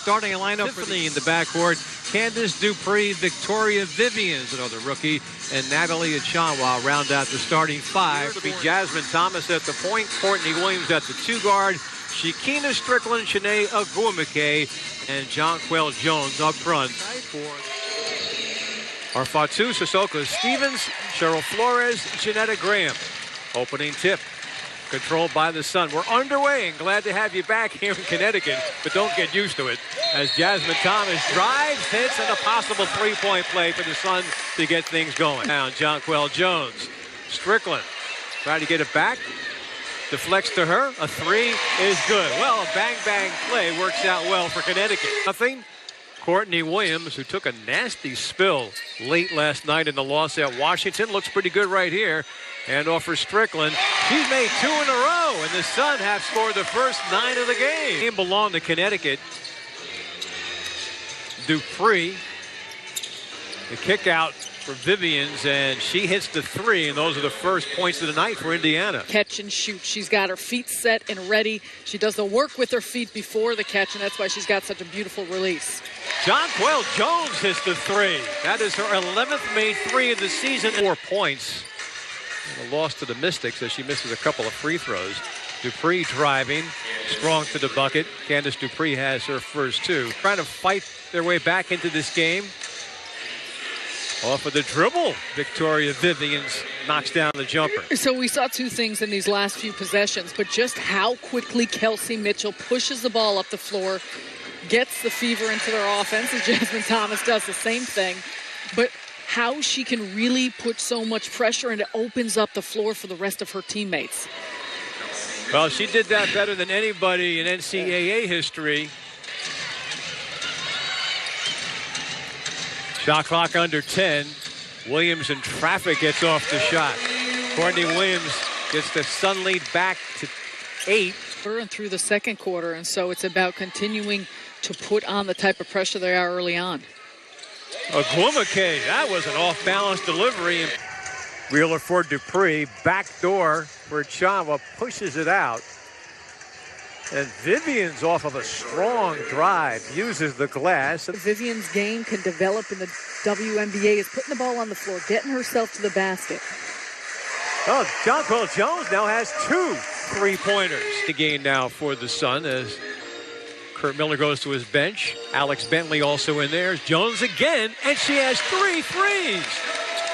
starting lineup for in the backcourt. Candace Dupree, Victoria Vivians, another rookie, and Natalie Achanwa round out the starting five. It'll be Jasmine Thomas at the point, Courtney Williams at the two guard, Shekinah Strickland, Shanae Aguamike, and Jonquel Jones up front. Our Fatu, Sissoko Stevens, Cheryl Flores, Janetta Graham. Opening tip. Controlled by the Sun. We're underway and glad to have you back here in Connecticut, but don't get used to it. As Jasmine Thomas drives, hits, and a possible three-point play for the Sun to get things going. Now, Jonquel Jones. Strickland trying to get it back. Deflects to her. A three is good. Well, a bang-bang play works out well for Connecticut. Nothing. Courtney Williams, who took a nasty spill late last night in the loss at Washington, looks pretty good right here. And off for Strickland. She's made two in a row, and the Sun have scored the first 9 of the game. Game belonged to Connecticut. Dupree, the kick out for Vivians, and she hits the three, and those are the first points of the night for Indiana. Catch and shoot. She's got her feet set and ready. She does the work with her feet before the catch, and that's why she's got such a beautiful release. Jonquel Jones hits the three. That is her 11th made three of the season. 4 points. And a loss to the Mystics as she misses a couple of free throws. Dupree driving, strong to the bucket. Candace Dupree has her first two. Trying to fight their way back into this game. Off of the dribble, Victoria Vivians knocks down the jumper. So we saw two things in these last few possessions, but just how quickly Kelsey Mitchell pushes the ball up the floor, gets the fever into their offense, as Jasmine Thomas does the same thing. But how she can really put so much pressure, and it opens up the floor for the rest of her teammates. Well, she did that better than anybody in NCAA history. Shot clock under 10. Williams in traffic gets off the shot. Courtney Williams gets the Sun lead back to 8. And through the second quarter, and so it's about continuing to put on the type of pressure they are early on. Aguamike, that was an off-balance delivery. Wheeler for Dupree, backdoor for Achanwa, pushes it out. And Vivian's off of a strong drive, uses the glass. Vivian's game can develop in the WNBA is putting the ball on the floor, getting herself to the basket. Oh, Jonquel Jones now has 2 3-pointers. The game now for the Sun as Kurt Miller goes to his bench. Alex Bentley also in there. Jones again, and she has 3 threes.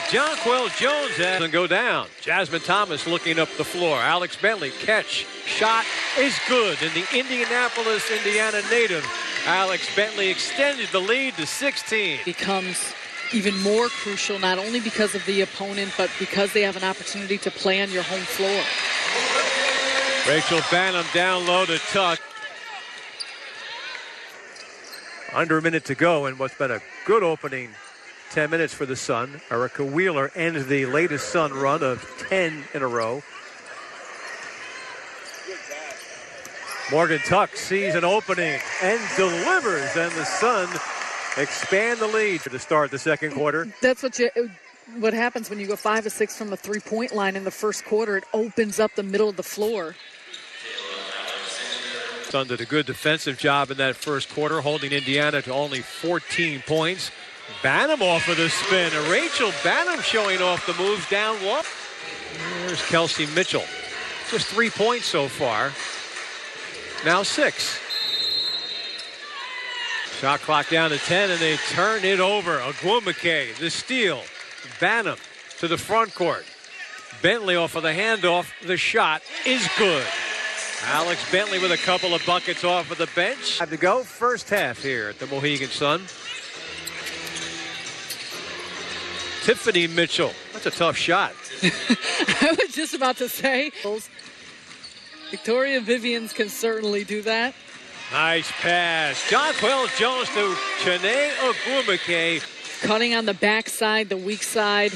Jonquel Jones doesn't go down. Jasmine Thomas looking up the floor. Alex Bentley, catch, shot is good. And the Indianapolis, Indiana native, Alex Bentley extended the lead to 16. Becomes even more crucial, not only because of the opponent, but because they have an opportunity to play on your home floor. Rachel Banham down low to Tuck. Under a minute to go, and what's been a good opening 10 minutes for the Sun. Erica Wheeler ends the latest Sun run of 10 in a row. Morgan Tuck sees an opening and delivers, and the Sun expand the lead to start the second quarter. That's what happens when you go 5 of 6 from the three-point line in the first quarter. It opens up the middle of the floor. Sun did a good defensive job in that first quarter, holding Indiana to only 14 points. Banham off of the spin. Rachel Banham showing off the moves down one. There's Kelsey Mitchell. Just 3 points so far. Now 6. Shot clock down to 10, and they turn it over. Aguamike, the steal. Banham to the front court. Bentley off of the handoff. The shot is good. Alex Bentley with a couple of buckets off of the bench. Time to go. First half here at the Mohegan Sun. Tiffany Mitchell. That's a tough shot. I was just about to say. Victoria Vivians can certainly do that. Nice pass. Jonquel Jones to Shanae Aguamike. Cutting on the backside, the weak side,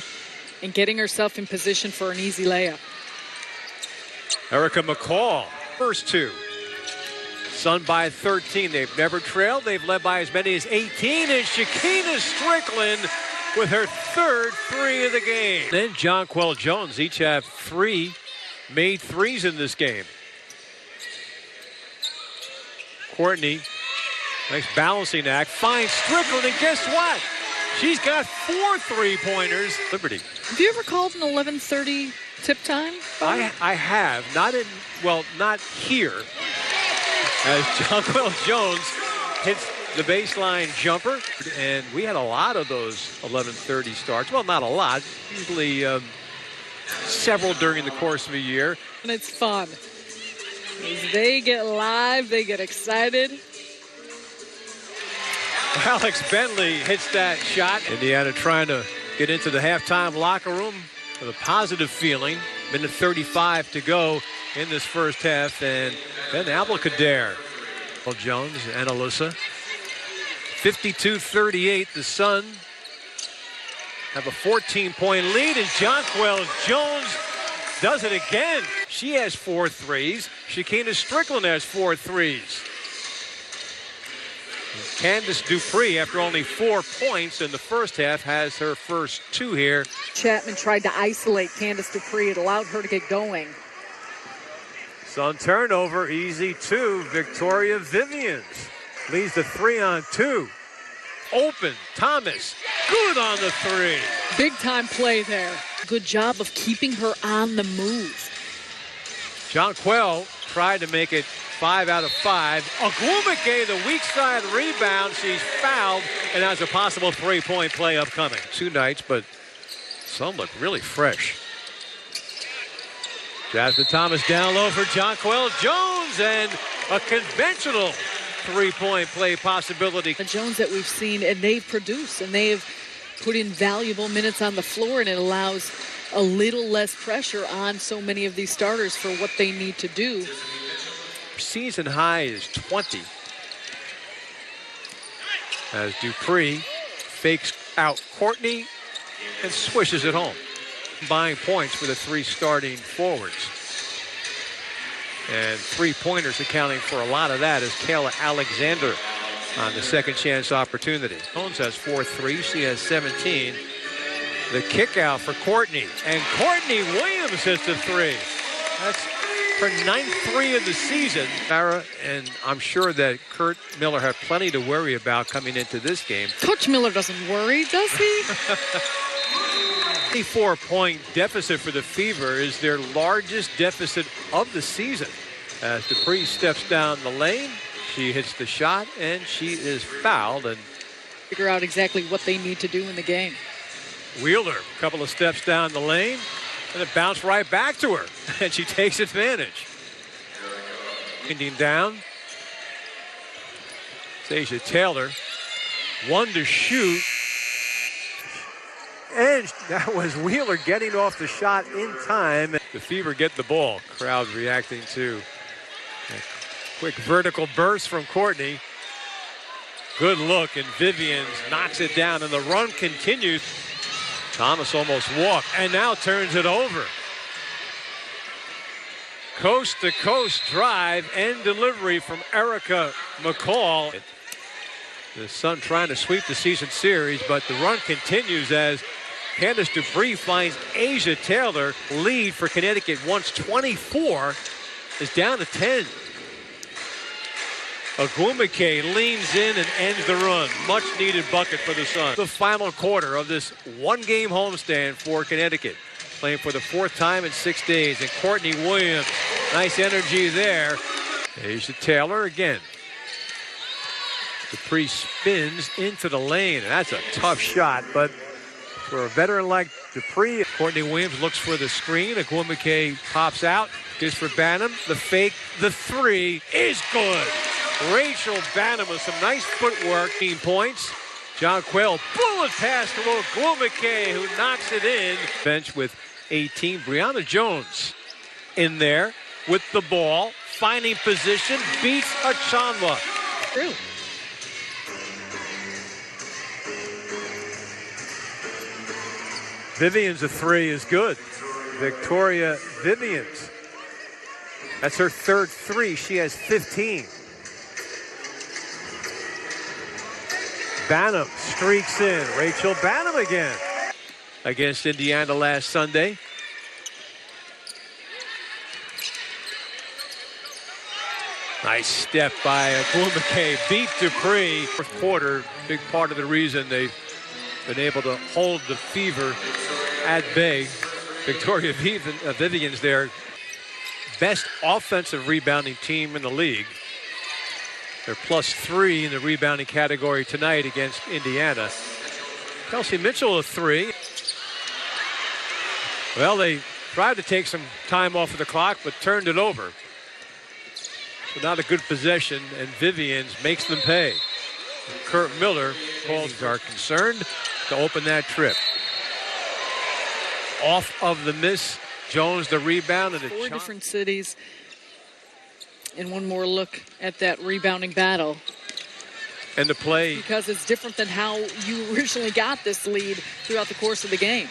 and getting herself in position for an easy layup. Erica McCall. First 2. Sun by 13. They've never trailed. They've led by as many as 18. And Shekinah Strickland with her 3rd 3 of the game. Then Jonquel Jones each have 3 made threes in this game. Courtney Nice balancing act. Finds Strickland, and guess what? She's got 4 3-pointers. Liberty. Have you ever called an 11:30 tip time? I have. Not here. As Jonquel Jones hits the baseline jumper. And we had a lot of those 11:30 starts. Well, not a lot. Usually several during the course of a year. And it's fun. As they get live, they get excited. Alex Bentley hits that shot. Indiana trying to get into the halftime locker room with a positive feeling. Minute 35 to go in this first half. And Ben Abdelkader. Jones and Alyssa. 52-38. The Sun have a 14-point lead. And Jonquel Jones does it again. She has 4 threes. Shakina Strickland has 4 threes. Candace Dupree, after only 4 points in the first half, has her first 2 here. Chapman tried to isolate Candace Dupree. It allowed her to get going. Sun turnover, easy 2. Victoria Vivians leads the 3-on-2. Open, Thomas, good on the 3. Big time play there. Good job of keeping her on the move. Jonquel tried to make it 5 out of 5. Agwumike, the weak side rebound. She's fouled and has a possible 3-point play upcoming. 2 nights, but some look really fresh. Jasmine Thomas down low for Jonquel Jones, and a conventional 3-point play possibility. The Jones that we've seen, and they've produced, and they have put in valuable minutes on the floor, and it allows a little less pressure on so many of these starters for what they need to do. Season high is 20. As Dupree fakes out Courtney and swishes it home. Buying points for the 3 starting forwards. And 3-pointers accounting for a lot of that is Kayla Alexander on the second chance opportunity. Jones has 4 threes. She has 17. The kick out for Courtney. And Courtney Williams hits a 3. That's her 9th 3 of the season. Sarah, and I'm sure that Kurt Miller had plenty to worry about coming into this game. Coach Miller doesn't worry, does he? 24-point deficit for the Fever is their largest deficit of the season. As Dupree steps down the lane, she hits the shot, and she is fouled. And figure out exactly what they need to do in the game. Wheeler, a couple of steps down the lane, and it bounced right back to her, and she takes advantage. Winding down. It's Asia Taylor. 1 to shoot. And that was Wheeler getting off the shot in time. The Fever get the ball. Crowd reacting to a quick vertical burst from Courtney. Good look, and Vivians knocks it down, and the run continues. Thomas almost walked, and now turns it over. Coast-to-coast drive and delivery from Erica McCall. The Sun trying to sweep the season series, but the run continues as Candace Dupree finds Asia Taylor. Lead for Connecticut once 24 is down to 10. Agwumike leans in and ends the run. Much needed bucket for the Sun. The final quarter of this 1-game homestand for Connecticut. Playing for the 4th time in 6 days. And Courtney Williams, nice energy there. Asia Taylor again. Dupree spins into the lane. And that's a tough shot, but for a veteran like Dupree, Courtney Williams looks for the screen. Agwumike pops out. Gives for Banham. The fake. The 3 is good. Rachel Banham with some nice footwork. 18 points. Jonquel bullet pass to Agwumike, who knocks it in. Bench with 18. Brianna Jones in there with the ball. Finding position. Beats Achanwa. True. Vivians, a 3 is good. Victoria Vivians. That's her 3rd 3. She has 15. Banham streaks in. Rachel Banham again. Against Indiana last Sunday. Nice step by McKay. Beat Dupree. Fourth quarter, big part of the reason they've been able to hold the Fever at bay. Victoria Vivian's their best offensive rebounding team in the league. They're +3 in the rebounding category tonight against Indiana. Kelsey Mitchell a 3. Well, they tried to take some time off of the clock, but turned it over. So not a good possession, and Vivians makes them pay. Kurt Miller calls are concerned to open that trip. Off of the miss, Jones the rebound. And 4 different cities. And one more look at that rebounding battle. And the play. Because it's different than how you originally got this lead throughout the course of the game.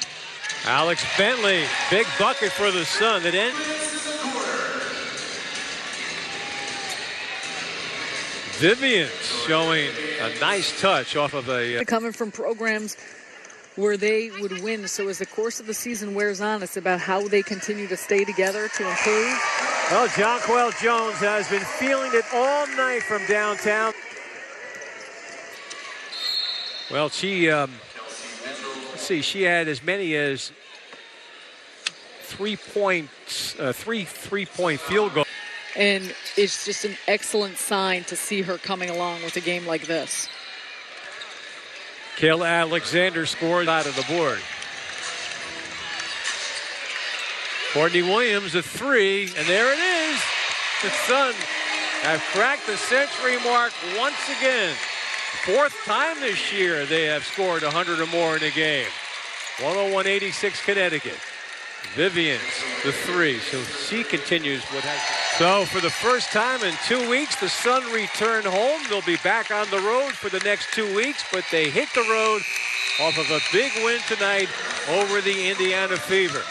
Alex Bentley, big bucket for the Sun. That ends. Vivian showing a nice touch off of a... Coming from programs where they would win. So as the course of the season wears on, it's about how they continue to stay together to improve. Well, Jonquel Jones has been feeling it all night from downtown. Well, she, let's see, she had as many as 3 points, three three-point field goals. And it's just an excellent sign to see her coming along with a game like this. Kayla Alexander scores out of the board. Courtney Williams a 3, and there it is. The Sun have cracked the century mark once again. 4th time this year they have scored 100 or more in a game. 101-86 Connecticut. Vivians the 3, so she continues what has. So for the first time in 2 weeks, the Sun return home. They'll be back on the road for the next 2 weeks, but they hit the road off of a big win tonight over the Indiana Fever.